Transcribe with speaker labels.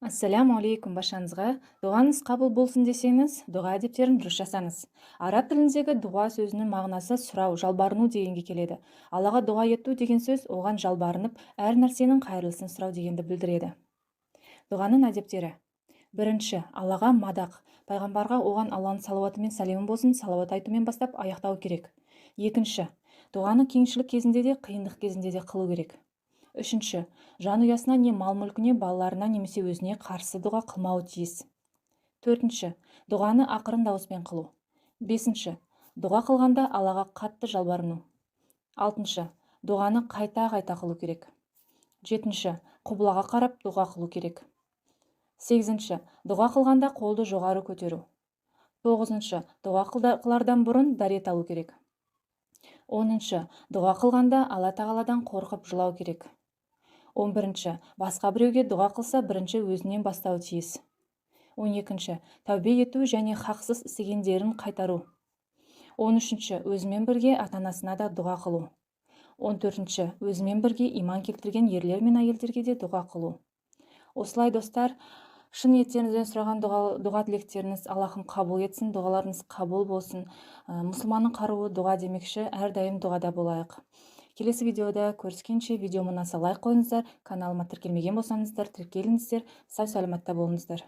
Speaker 1: Ассаляму алейкум баршаңызға. Дұғаңыз қабыл болсын десеңіз, дұға әдептерін дұрыс жасаңыз. Араб тіліндегі дұға сөзінің мағынасы сұрау, жалбарыну дегенге келеді. Аллаға дұға ету деген сөз оған жалбарынып, әр нәрсенің қайырлысын сұрау дегенді білдіреді. Дұғаның әдептері. Бірінші, Аллаға мадақ. Пайғамбарға оған Алланың салауаты мен сәлемі болсын, салауат айтумен бастап аяқтау керек. Екінші, дұғаны кеңшілік кезінде де, қиындық кезінде де қылу керек. Үшінші, жанұясына не мал-мүлкіне, балаларына немесе өзіне қарсы дұға қылмауы тиіс. Төртінші, дұғаны ақырын дауыспен қылу. Бесінші, дұға қылғанда Аллаға қатты жалбарыну. Алтыншы, дұғаны қайта-қайта қылу керек. Жетінші, құблаға қарап дұға қылу керек. Сегізінші, дұға қылғанда қолды жоғары көтеру. Тоғызыншы, дұға қылардан бұрын дәрет алу керек. Оныншы, дұға қылғанда Алла тағаладан қорқып жылау керек. 11. Басқа біреуге дұға қылса, бірінші өзінен бастауы тиіс. 12. Тәубе ету және хақсыз істегендерін қайтару. 13. Өзімен бірге ата-анасына да дұға қылу. 14. Өзімен бірге иман келтірген ерлер мен әйелдерге де дұға қылу. Осылай достар, шын ниеттеріңізден сұраған дұға тілектеріңіз Аллахым қабыл етсін, дұғаларыңыз қабыл болсын. Мұсылманның қаруы дұға демекші, әрдайым дұғада болайық. Келесі видеода көріскенше видеоны ұнаса лайк қойыңыздар, каналыма тіркелмеген болсаңыздар тіркеліңіздер, сау саламатта болыңыздар.